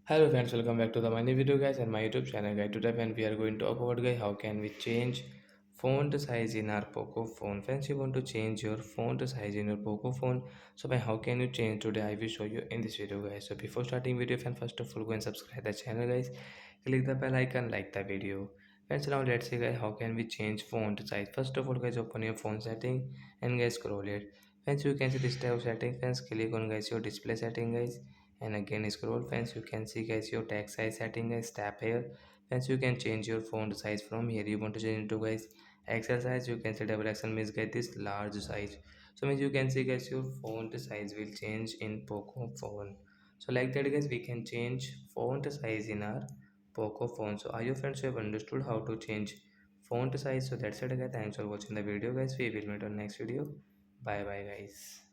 Hello friends, welcome back to the my new video guys and my YouTube channel guys. Today when we are going to talk about guys how can we change font size in our Poco phone. Friends, you want to change your font size in your Poco phone. So by how can you change today I will show you in this video guys. So before starting video friends, first of all go and subscribe the channel guys. Click the bell icon, like the video. Friends, now let's see guys how can we change font size. First of all guys, open your phone setting and guys scroll it. Friends, you can see this type of setting. Friends, click on guys your display setting guys, and again scroll. Friends, you can see guys your text size setting guys, tap here. Friends, you can change your font size from here. You want to change into guys XL size, you can see double XL means get this large size. So means you can see guys your font size will change in Poco phone. So like that guys, we can change font size in our Poco phone. So are you friends, you have understood how to change font size? So that's it guys, thanks for watching the video guys. We will meet on next video. Bye bye guys.